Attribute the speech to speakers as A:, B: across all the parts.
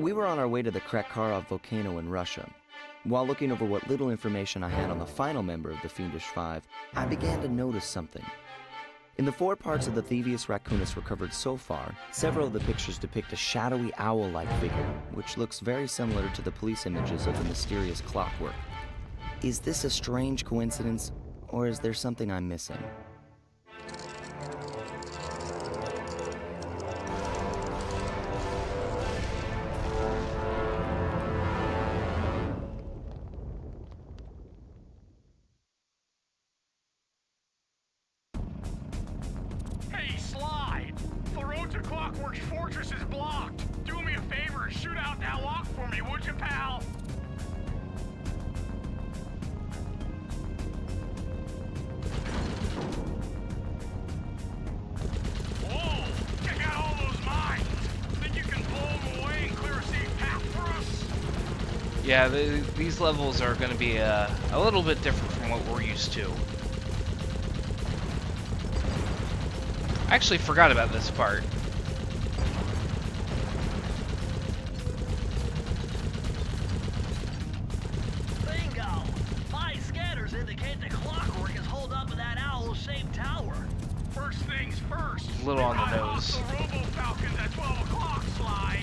A: We were on our way to the Krakarov volcano in Russia. While looking over what little information I had on the final member of the Fiendish Five, I began to notice something. In the 4 parts of the Thievius Raccoonus recovered so far, several of the pictures depict a shadowy owl-like figure, which looks very similar to the police images of the mysterious clockwork. Is this a strange coincidence, or is there something I'm missing?
B: Hey, Sly! The road to Clockwork's fortress is blocked. Do me a favor and shoot out that lock for me, would you, pal? Whoa! Check out all those mines! Think you can blow them away and clear a safe path for us?
C: Yeah, these levels are going to be a little bit different from what we're used to. I actually forgot about this part.
D: Bingo! My scanners indicate the Clockwork is holed up in that owl-shaped tower.
B: First things first.
C: A little on the
B: We got
C: nose.
B: hostile robo-falcons at 12 o'clock, Sly.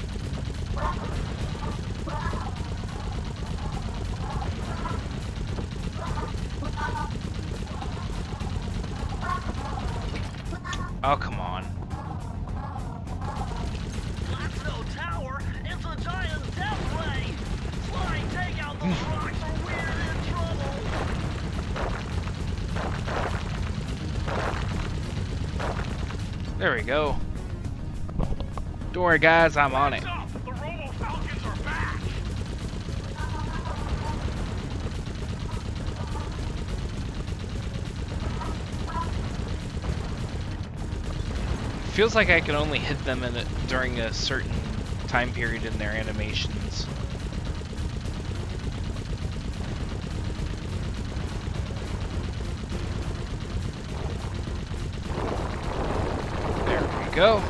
C: Oh, come on.
D: That's no tower, it's a giant death ray! Sly, take out those rocks or we're in trouble!
C: There we go. Don't worry, guys, I'm on it.
B: Heads up, the robo-falcons are back.
C: Feels like I can only hit them during a certain time period in their animations. There we go.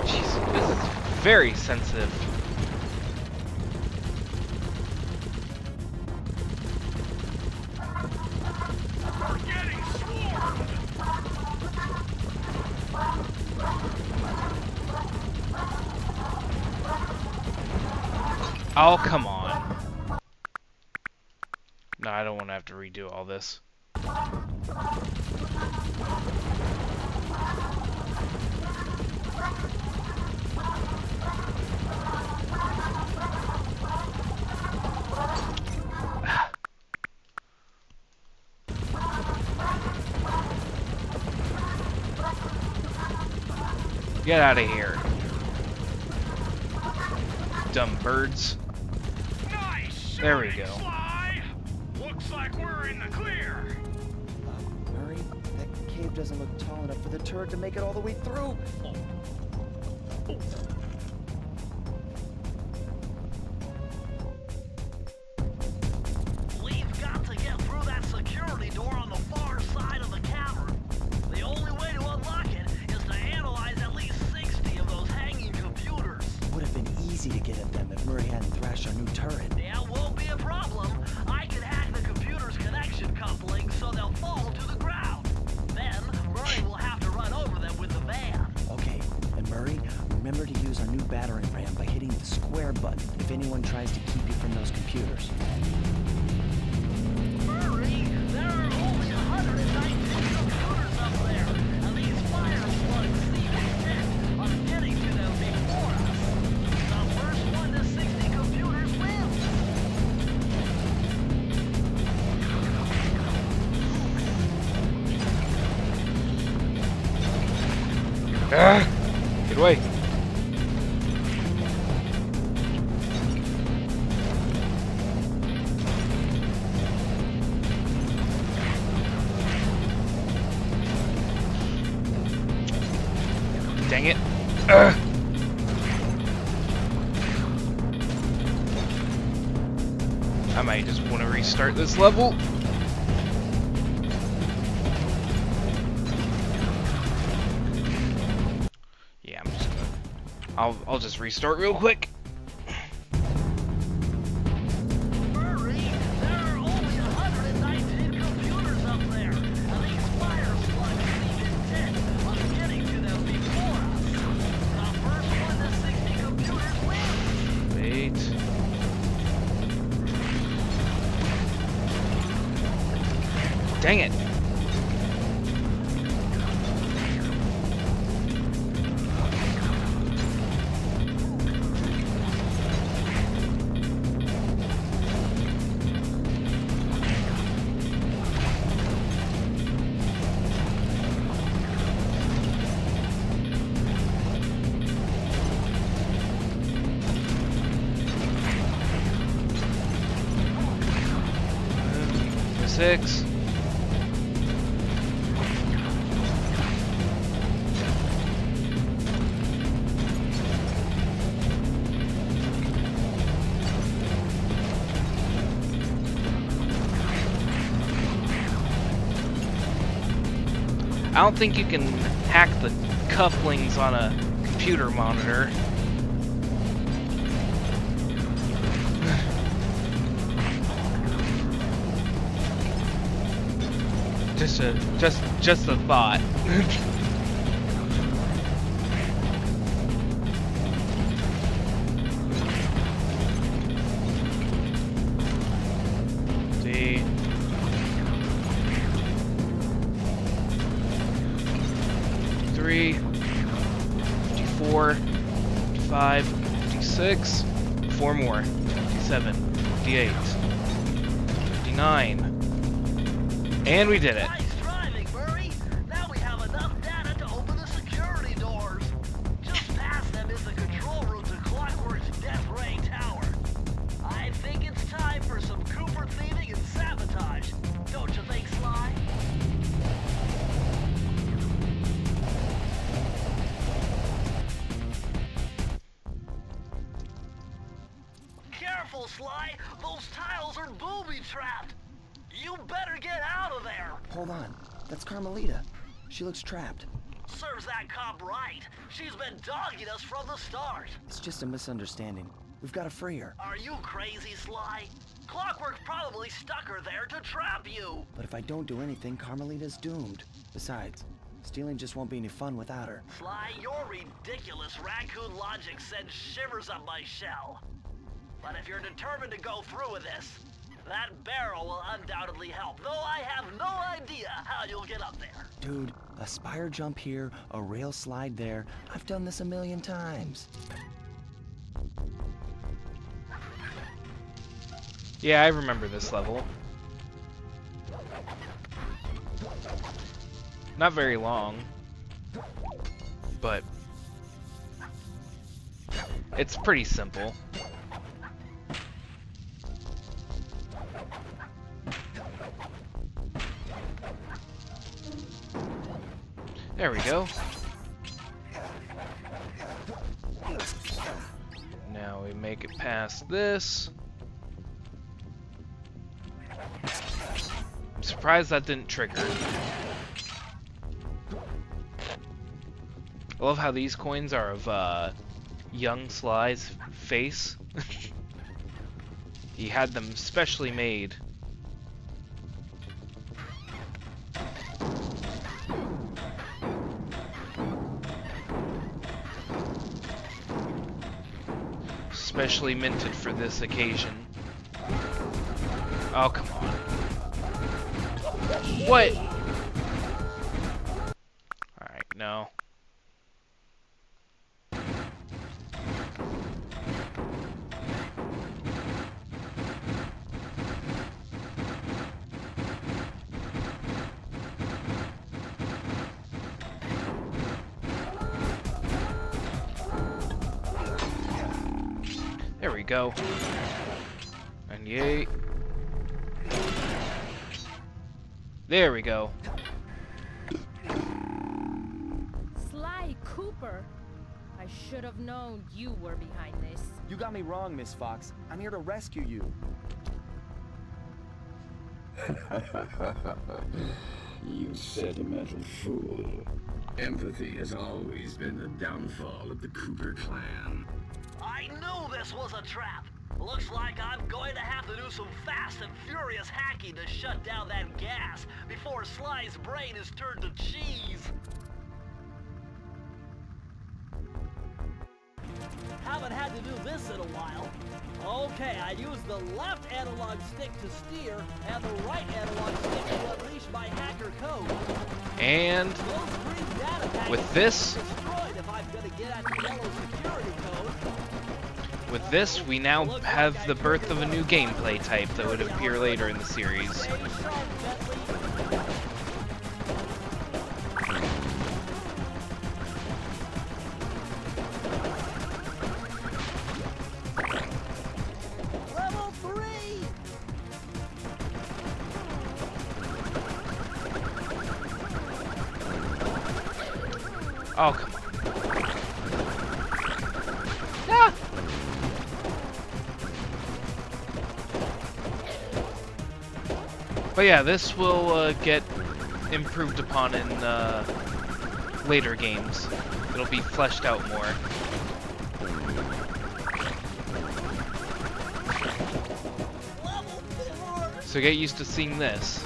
C: Jeez, this is very sensitive.
B: We're getting swarmed.
C: Oh, come on. No, I don't want to have to redo all this. Get out of here. Dumb birds.
B: Nice.
C: There we
B: shooting,
C: go.
B: Sly. Looks like we're in the clear.
A: Murray, that cave doesn't look tall enough for the turret to make it all the way through.
D: We've got to get through that security door on the far side of the cavern. The only way to unlock it is to analyze at least 60 of those hanging computers.
A: Would have been easy to get at them if Murray hadn't thrashed our new turret.
D: Yeah, won't be a problem. I can hack the computer's connection coupling so they'll fall to the ground. Then, Murray will have to run over them with the van.
A: Okay, and Murray, remember to use our new battering ram by hitting the square button if anyone tries to keep you from those computers.
D: Murray, there are only 119 computers up there, and these fire slugs seem intent on getting to them before us. The first one to 60 computers wins.
C: Get away. Dang it. I might just want to restart this level. Yeah, I'm just gonna I'll just restart real quick.
D: Hurry! There are only 119 computers up there, and these fire slugs seem intent on getting to them before us. The first one to 60 computers wins!
C: Wait. Dang it. Six. I don't think you can hack the couplings on a computer monitor. Just a thought. See. 53, 54, 55, 56, 4 more, 57, 58, 59. And we did it.
D: Nice driving, Murray! Now we have enough data to open the security doors. Just past them is the control room to Clockwork's Death Ray Tower. I think it's time for some Cooper thieving and sabotage. Don't you think, Sly? Careful, Sly! Those tiles are booby-trapped! You better get out of there!
A: Hold on. That's Carmelita. She looks trapped.
D: Serves that cop right. She's been dogging us from the start.
A: It's just a misunderstanding. We've got to free her.
D: Are you crazy, Sly? Clockwork probably stuck her there to trap you.
A: But if I don't do anything, Carmelita's doomed. Besides, stealing just won't be any fun without her.
D: Sly, your ridiculous raccoon logic sends shivers up my shell. But if you're determined to go through with this, that barrel will undoubtedly help, though I have no idea how you'll get up there.
A: Dude, a spire jump here, a rail slide there. I've done this a million times.
C: Yeah, I remember this level. Not very long, but it's pretty simple. There we go. Now we make it past this. I'm surprised that didn't trigger. I love how these coins are of young Sly's face. He had them specially made. Specially minted for this occasion. Oh, come on. What? Alright, no. There we go. And yay. There we go.
E: Sly Cooper. I should have known you were behind this.
F: You got me wrong, Miss Fox. I'm here to rescue you.
G: You sentimental fool. Empathy has always been the downfall of the Cooper clan.
D: I knew this was a trap. Looks like I'm going to have to do some fast and furious hacking to shut down that gas before Sly's brain is turned to cheese. Haven't had to do this in a while. Okay, I use the left analog stick to steer and the right analog stick to unleash my hacker code.
C: And
D: Those green data packets
C: with this,
D: will be destroyed if I'm gonna get at the yellow security code.
C: with this, we now have the birth of a new gameplay type that would appear later in the series.
D: Stay sharp, Bentley. Level 3!
C: Oh, come on. Ah! But yeah, this will get improved upon in later games. It'll be fleshed out more.
D: Level 4!
C: So get used to seeing this.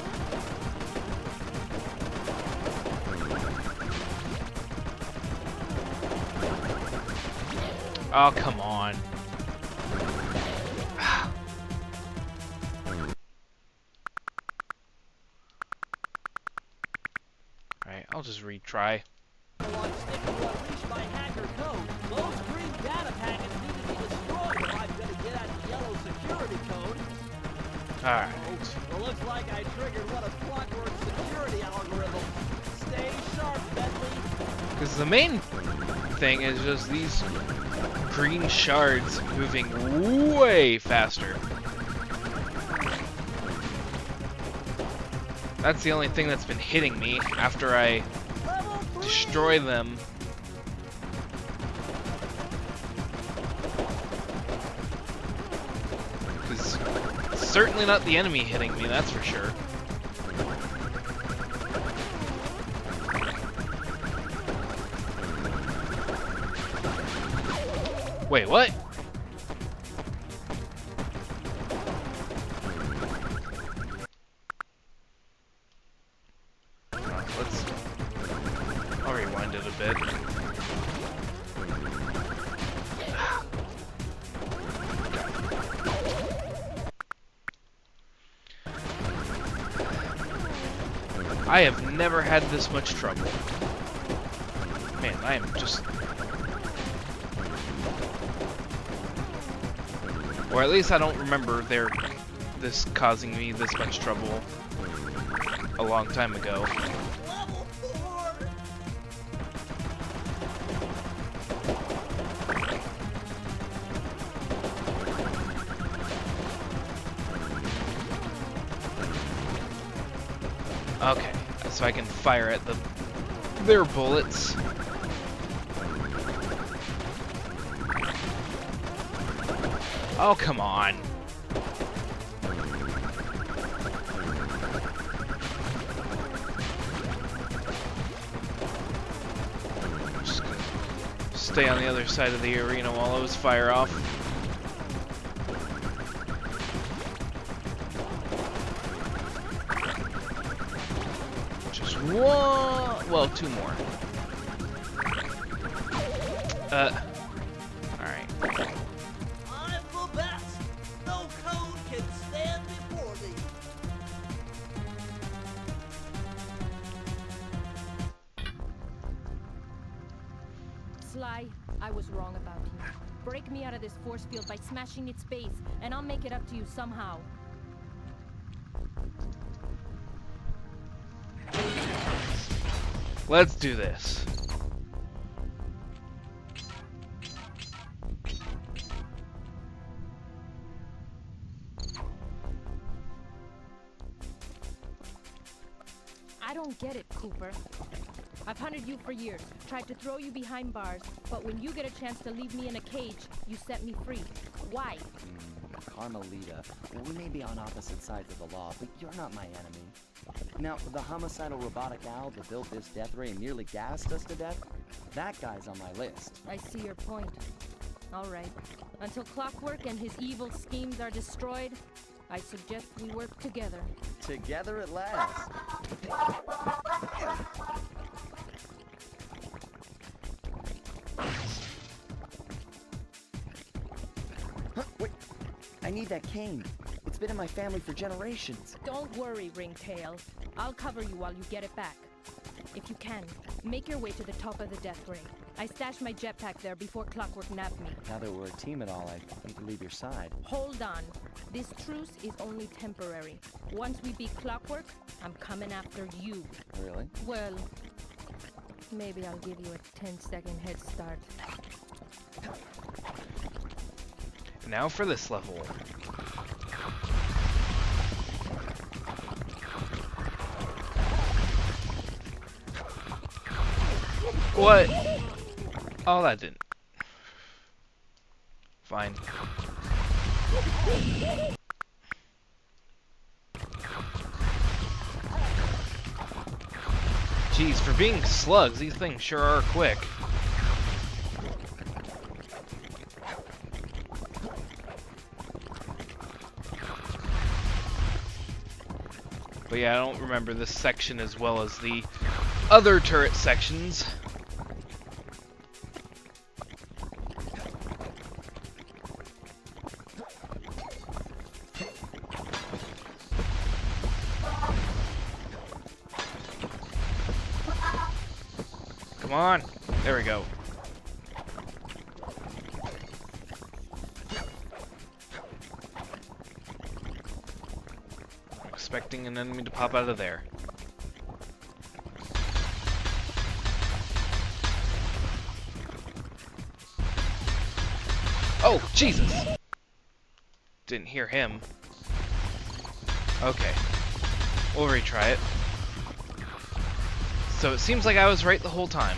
C: Oh, come on. Alright, I'll just retry.
D: Analog stick to unleash my hacker code. Those green data packets need to be destroyed if I'm gonna get at the yellow security code.
C: Alright.
D: Well, looks like I triggered one of Clockwork's security algorithms. Stay sharp, Bentley.
C: Because the main thing is just these green shards moving way faster. That's the only thing that's been hitting me after I
D: Level 3!
C: destroy them. Because it's certainly not the enemy hitting me, that's for sure. Wait, what? I'll rewind it a bit. I have never had this much trouble. Man, I am just... Or at least I don't remember this causing me this much trouble a long time ago.
D: Level 4!
C: Okay, so I can fire at their bullets. Oh, come on. Just gonna stay on the other side of the arena while those fire off. Just one, well, two more. Alright.
D: I'm the best! No code can stand before me!
E: Sly, I was wrong about you. Break me out of this force field by smashing its base, and I'll make it up to you somehow.
C: Let's do this.
E: I don't get it, Cooper. I've hunted you for years, tried to throw you behind bars, but when you get a chance to leave me in a cage, you set me free. Why?
F: Carmelita, we may be on opposite sides of the law, but you're not my enemy. Now, the homicidal robotic owl that built this death ray and nearly gassed us to death, that guy's on my list.
E: I see your point. All right. Until Clockwork and his evil schemes are destroyed, I suggest we work together.
F: Together at last. Huh, wait, I need that cane. It's been in my family for generations.
E: Don't worry, Ringtail. I'll cover you while you get it back. If you can, make your way to the top of the death ray. I stashed my jetpack there before Clockwork nabbed me.
F: Now that we're a team and all, I need to leave your side.
E: Hold on. This truce is only temporary. Once we beat Clockwork, I'm coming after you.
F: Really?
E: Well, maybe I'll give you a 10-second head start.
C: Now for this level. What? Oh, that didn't. Fine. Jeez, for being slugs, these things sure are quick. But yeah, I don't remember this section as well as the other turret sections. Come on. There we go. I'm expecting an enemy to pop out of there. Oh, Jesus! Didn't hear him. Okay. We'll retry it. So it seems like I was right the whole time.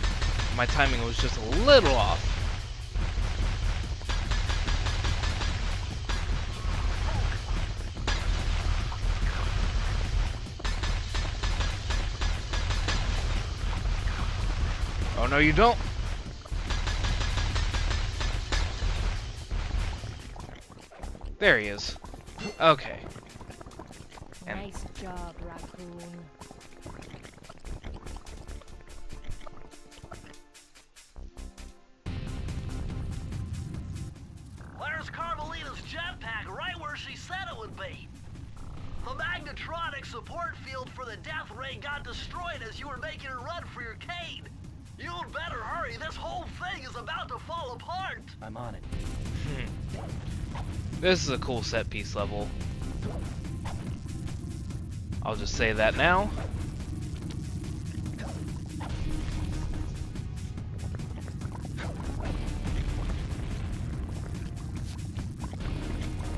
C: My timing was just a little off. Oh no, you don't. There he is. Okay. And
E: Nice job, Raccoon.
D: There's Carmelita's jetpack right where she said it would be. The magnetronic support field for the death ray got destroyed as you were making a run for your cane. You'd better hurry, this whole thing is about to fall apart.
F: I'm on it.
C: this is a cool set piece level. I'll just say that now.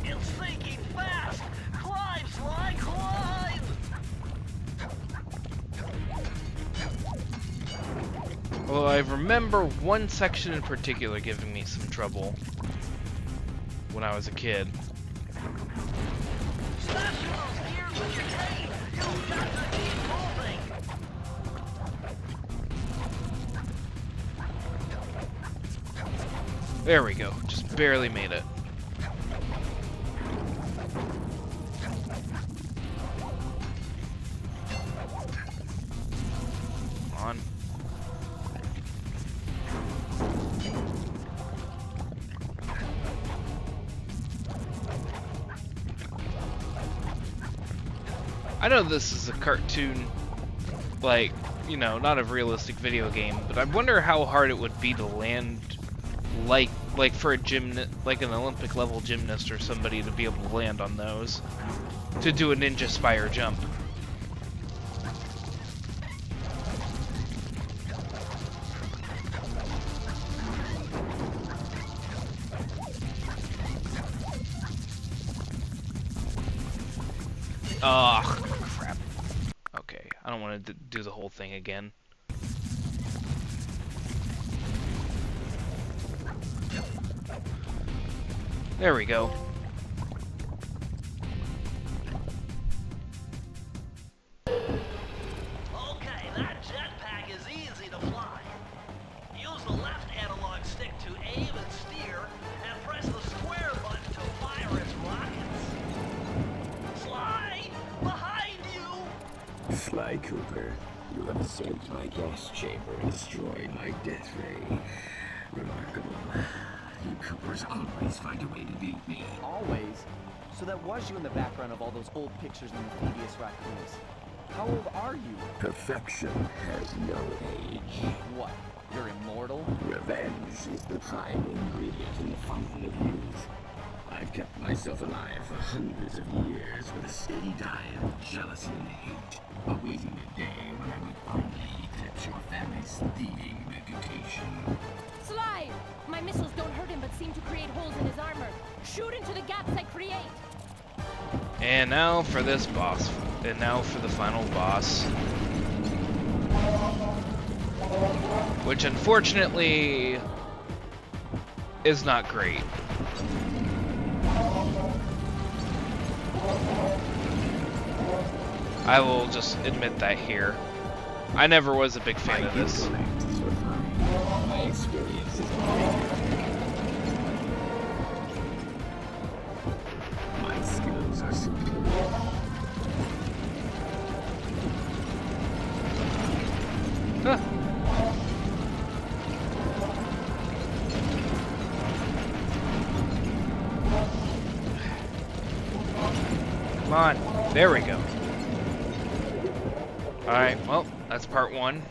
D: It's sinking fast. Climb, Sly, climb.
C: Well, I remember one section in particular giving me some trouble when I was a kid.
D: Smash those gears with your cane. You've got to keep moving.
C: There we go. Just barely made it. Come on. I know this is a cartoon, like, you know, not a realistic video game, but I wonder how hard it would be to land, like for a like an Olympic level gymnast or somebody to be able to land on those, to do a ninja spire jump. Ugh, crap. Okay, I don't want to do the whole thing again. There we go.
G: Cooper. You have escaped my gas chamber and destroyed my death ray. Remarkable. You Coopers always find a way to beat me.
F: Always? So that was you in the background of all those old pictures in the Thievius Raccoonus. How old are you?
G: Perfection has no age.
F: What? You're immortal?
G: Revenge is the prime ingredient in the fountain of youth. I've kept myself alive for hundreds of years with a steady diet of jealousy and hate, awaiting the day when I would finally eclipse your family's thieving reputation.
E: Sly! My missiles don't hurt him but seem to create holes in his armor. Shoot into the gaps I create!
C: And now for this boss. And now for the final boss. Which unfortunately is not great. I will just admit that here. I never was a big fan of this.
G: My experience is my skills are superior.
C: Huh. Come on. There we go. Alright, well, that's part one.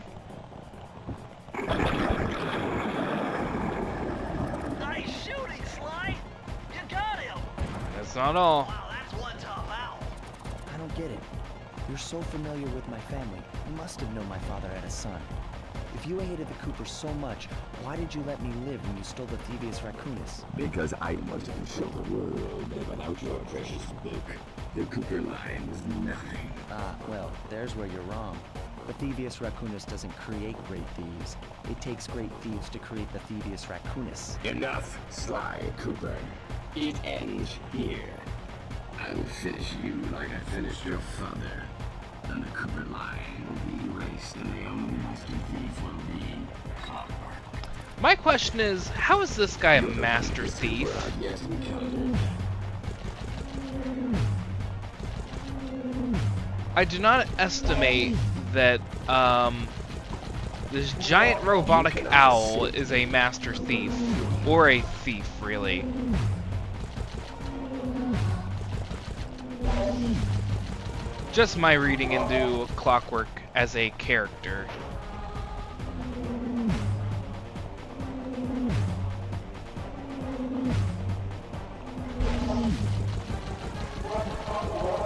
D: Nice shooting, Sly! You got him!
C: That's not all.
D: Wow, that's one tough owl.
F: I don't get it. You're so familiar with my family. You must have known my father had a son. If you hated the Coopers so much, why did you let me live when you stole the Thievius Raccoonus?
G: Because I wanted to show the world that without your precious book, the Cooper line was nothing.
F: Ah, well, there's where you're wrong. The Thievius Raccoonus doesn't create great thieves. It takes great thieves to create the Thievius Raccoonus.
G: Enough, Sly Cooper. It ends here. I will finish you like I finished your father. And the Cooper line will be erased, and the only master thief will be Clockwork.
C: My question is, how is this guy a master thief?
G: I've yet encountered.
C: I do not estimate that this giant robotic owl is a master thief, or a thief, really. Just my reading into Clockwork as a character.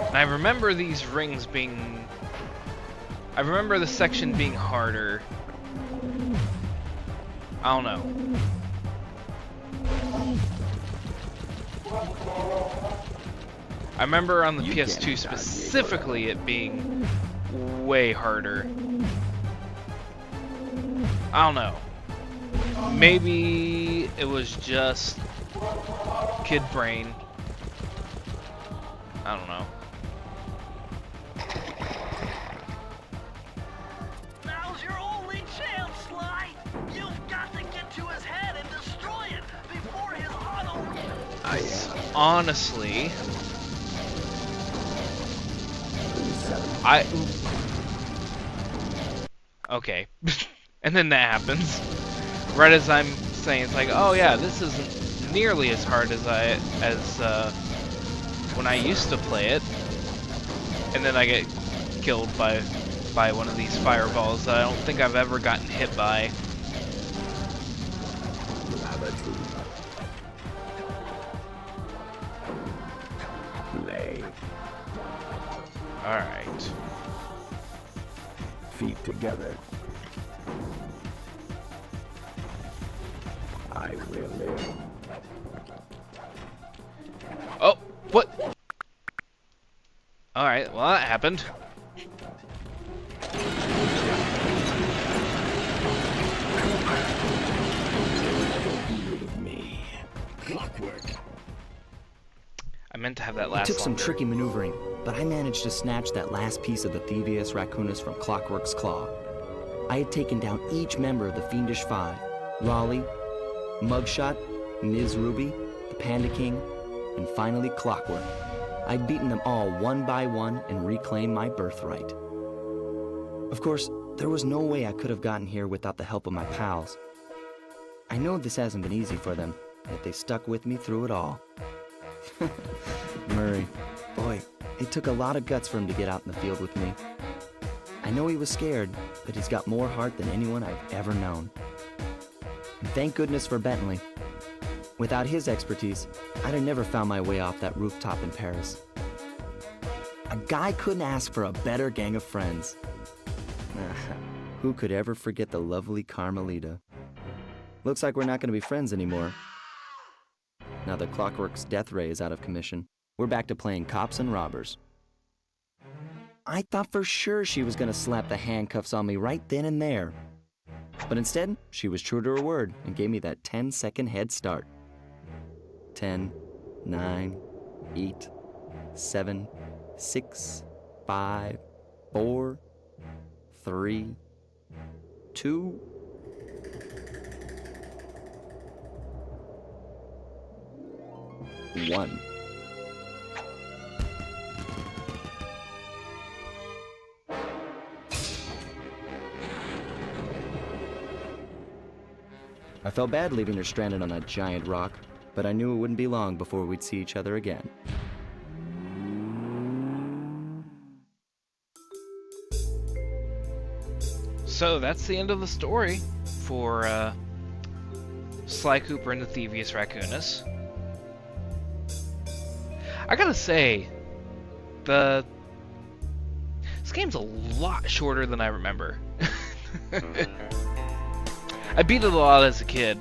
C: And I remember these rings being... I remember the section being harder. I don't know. I remember on the PS2 specifically it being way harder. I don't know. Maybe it was just kid brain. I don't know.
D: Now's your only chance, Sly! You've got to get to his head and destroy it before his auto...
C: Honestly... Okay. And then that happens. Right as I'm saying, it's like, oh yeah, this isn't nearly as hard as when I used to play it. And then I get killed by one of these fireballs that I don't think I've ever gotten hit by. Alright.
G: Feet together. I will live.
C: Oh, what? Alright, well that happened.
G: Me. Clockwork.
C: I meant to have that last
A: It took some
C: longer.
A: tricky maneuvering, but I managed to snatch that last piece of the Thievius Raccoonus from Clockwork's claw. I had taken down each member of the Fiendish Five: Raleigh, Mugshot, Ms. Ruby, the Panda King, and finally Clockwork. I'd beaten them all one by one and reclaimed my birthright. Of course, there was no way I could have gotten here without the help of my pals. I know this hasn't been easy for them, yet they stuck with me through it all. Murray, boy, it took a lot of guts for him to get out in the field with me. I know he was scared, but he's got more heart than anyone I've ever known. And thank goodness for Bentley. Without his expertise, I'd have never found my way off that rooftop in Paris. A guy couldn't ask for a better gang of friends. Who could ever forget the lovely Carmelita? Looks like we're not going to be friends anymore. Now that Clockwork's death ray is out of commission, we're back to playing cops and robbers. I thought for sure she was going to slap the handcuffs on me right then and there. But instead, she was true to her word and gave me that 10-second head start. 10, 9, 8, 7, 6, 5, 4, 3, 2, 1. I felt bad leaving her stranded on that giant rock, but I knew it wouldn't be long before we'd see each other again.
C: So that's the end of the story for Sly Cooper and the Thievius Raccoonus. I gotta say, this game's a lot shorter than I remember. I beat it a lot as a kid.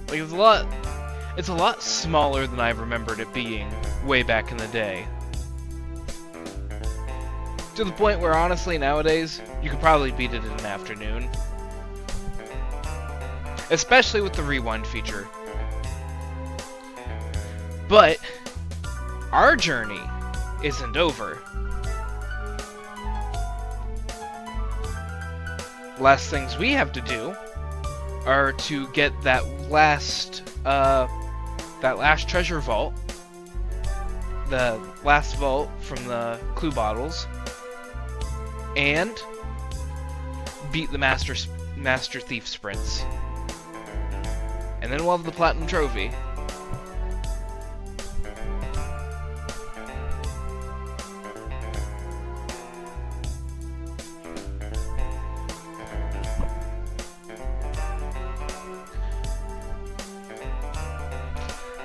C: It's a lot smaller than I remembered it being way back in the day. To the point where, honestly, nowadays, you could probably beat it in an afternoon. Especially with the rewind feature. But our journey isn't over. Last things we have to do are to get that last treasure vault, the last vault from the clue bottles, and beat the Master Thief sprints. And then we'll have the Platinum Trophy.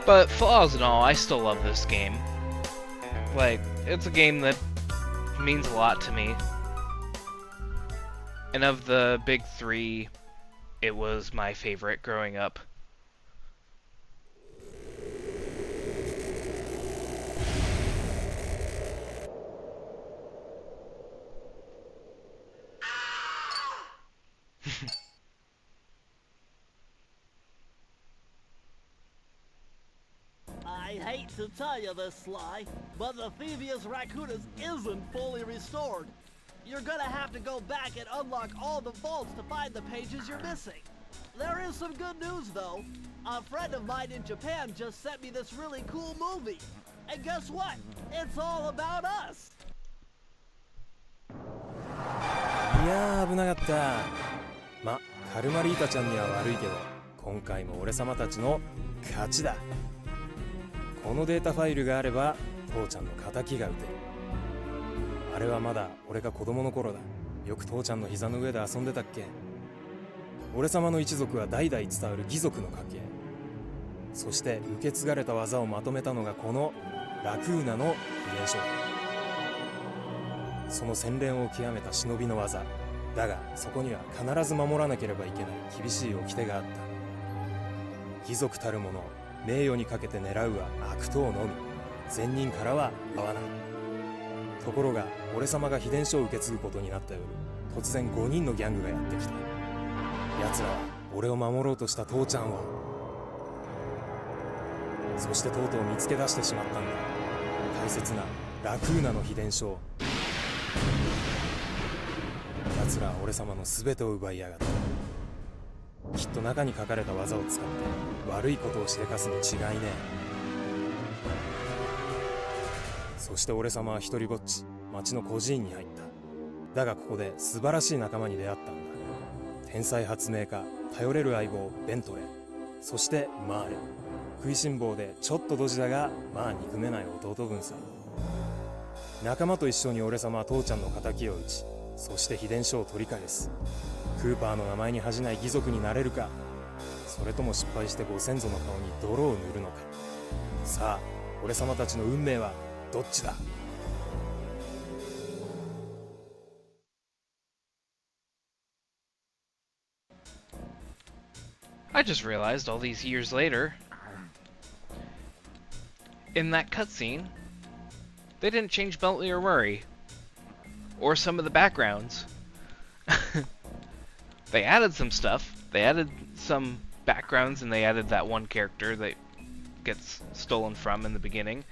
C: But flaws and all, I still love this game. Like, it's a game that means a lot to me. And of the big three, it was my favorite growing up.
D: I hate to tell you this, Sly, but the Thievius Raccoonus isn't fully restored. You're gonna have to go back and unlock all the vaults to find the pages you're missing. There is some good news, though. A friend of mine in Japan just sent me this really cool movie. And guess what? It's all about us!
H: いやー危なかった。ま、カルマリータちゃんには悪いけど、今回も俺様たちの勝ちだ。このデータファイルがあれば父ちゃんの敵が撃てる。あれはまだ俺が子供の頃だ。よく父ちゃんの膝の上で遊んでたっけ。俺様の一族は代々伝わる義族の家系。そして受け継がれた技をまとめたのがこのラクーナの秘伝書。その洗練を極めた忍びの技だが、そこには必ず守らなければいけない厳しい掟があった。義族たる者、名誉にかけて狙うは悪党のみ、善人からは合わない。ところが俺様が秘伝書を受け継ぐことになった夜、突然5人のギャングがやってきた。奴らは俺を守ろうとした父ちゃんを、そしてとうとう見つけ出してしまったんだ。大切なラクーナの秘伝書を。奴らは俺様の全てを奪いやがった。きっと中に書かれた技を使って悪いことをしでかすに違いねえ。そして俺様は一人ぼっち、町の孤児院に入った。だがここで素晴らしい仲間に出会ったんだ。天才発明家、頼れる相棒ベントレー、そしてマーレ。食いしん坊でちょっとドジだがまあ憎めない弟分さ。仲間と一緒に俺様は父ちゃんの敵を討ち、そして秘伝書を取り返す。クーパーの名前に恥じない義族になれるか、それとも失敗してご先祖の顔に泥を塗るのか。さあ俺様たちの運命はどっちだ。
C: I just realized all these years later, in that cutscene, they didn't change Bentley or Murray, or some of the backgrounds. They added some stuff. They added some backgrounds, and they added that one character that gets stolen from in the beginning.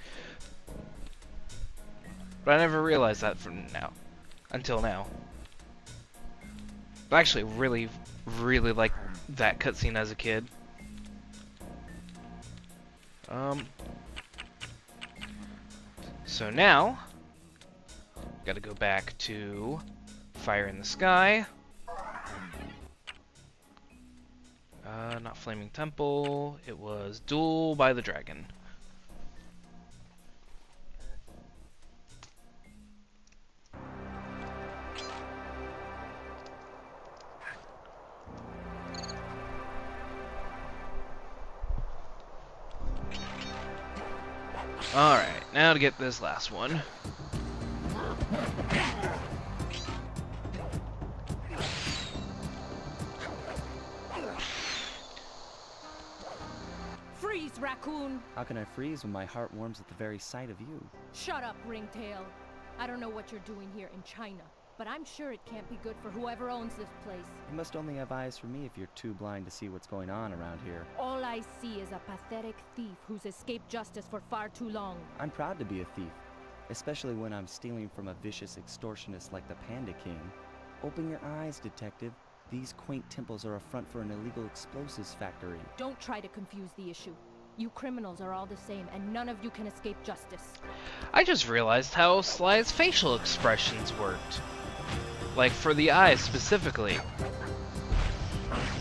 C: But I never realized that until now. I actually really liked that cutscene as a kid. So now, gotta go back to Fire in the Sky. Not Flaming Temple, it was Duel by the Dragon. Alright, now to get this last one.
E: Freeze, raccoon!
F: How can I freeze when my heart warms at the very sight of you?
E: Shut up, Ringtail. I don't know what you're doing here in China, but I'm sure it can't be good for whoever owns this place.
F: You must only have eyes for me if you're too blind to see what's going on around here.
E: All I see is a pathetic thief who's escaped justice for far too long.
F: I'm proud to be a thief, especially when I'm stealing from a vicious extortionist like the Panda King. Open your eyes, detective. These quaint temples are a front for an illegal explosives factory.
E: Don't try to confuse the issue. You criminals are all the same, and none of you can escape justice.
C: I just realized how Sly's facial expressions worked. Like, for the eyes specifically.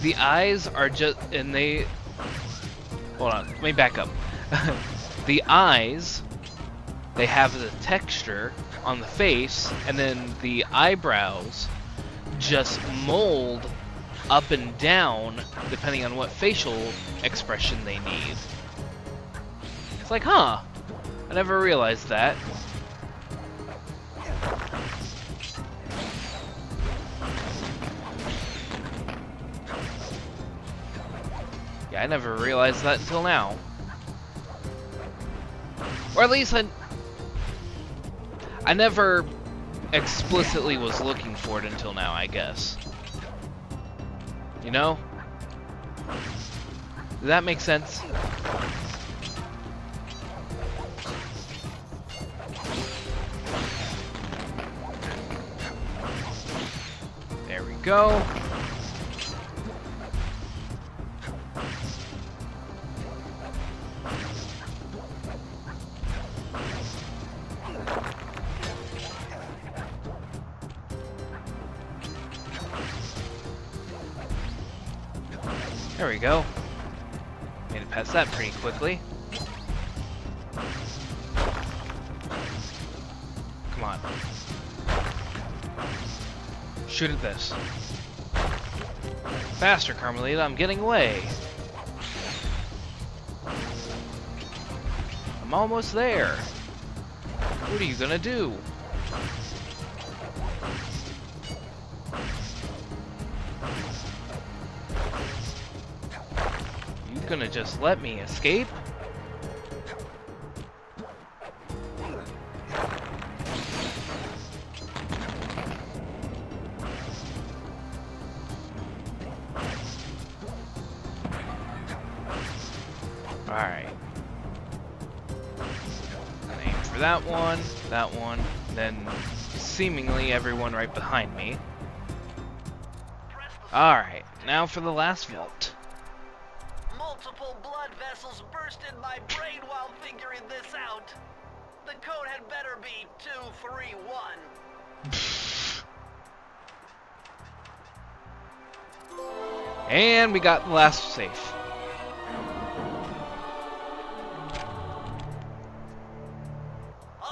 C: The eyes are just... and they... Hold on, let me back up. The eyes, they have the texture on the face, and then the eyebrows just mold up and down depending on what facial expression they need. It's like, huh, I never realized that. Yeah, I never realized that until now. Or at least I never explicitly was looking for it until now, I guess. You know? Does that make sense? There we go. There we go. Made it past that pretty quickly. Come on. Shoot at this. Faster, Carmelita, I'm getting away. I'm almost there. What are you gonna do? Gonna just let me escape? Alright. Aim for that one, then seemingly everyone right behind me. Alright, now for the last vault.
D: Multiple blood vessels burst in my brain while figuring this out. The code had better be 231.
C: And we got the last safe.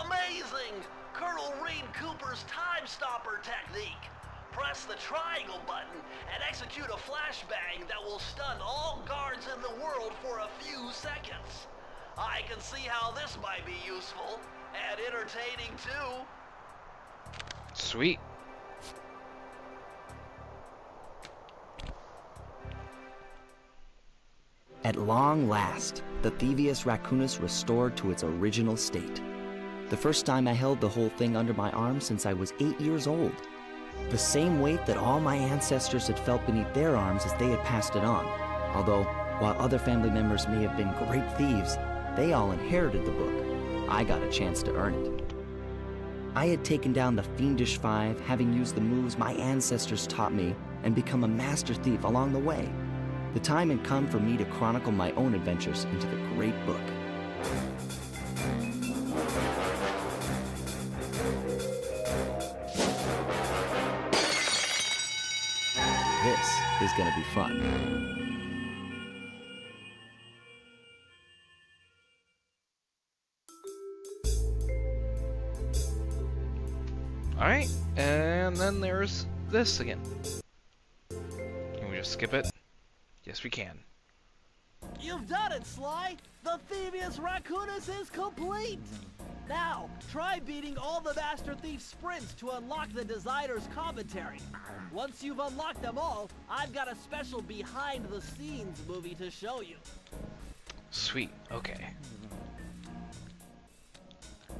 D: Amazing! Colonel Reed Cooper's time stopper technique. Press the triangle button and execute a flashbang that will stun all guards in the world for a few seconds. I can see how this might be useful and entertaining too.
C: Sweet.
A: At long last, the Thievius Raccoonus restored to its original state. The first time I held the whole thing under my arm since I was 8 years old. The same weight that all my ancestors had felt beneath their arms as they had passed it on. Although, while other family members may have been great thieves, they all inherited the book. I got a chance to earn it. I had taken down the Fiendish Five, having used the moves my ancestors taught me, and become a master thief along the way. The time had come for me to chronicle my own adventures into the great book. This is gonna be fun.
C: Alright, and then there's this again. Can we just skip it? Yes, we can.
D: You've done it, Sly! The Thievius Raccoonus is complete! Now, try beating all the Master Thief sprints to unlock the designer's commentary. Once you've unlocked them all, I've got a special behind-the-scenes movie to show you.
C: Sweet, okay.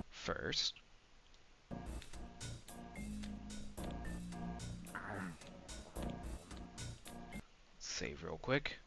C: First, save real quick.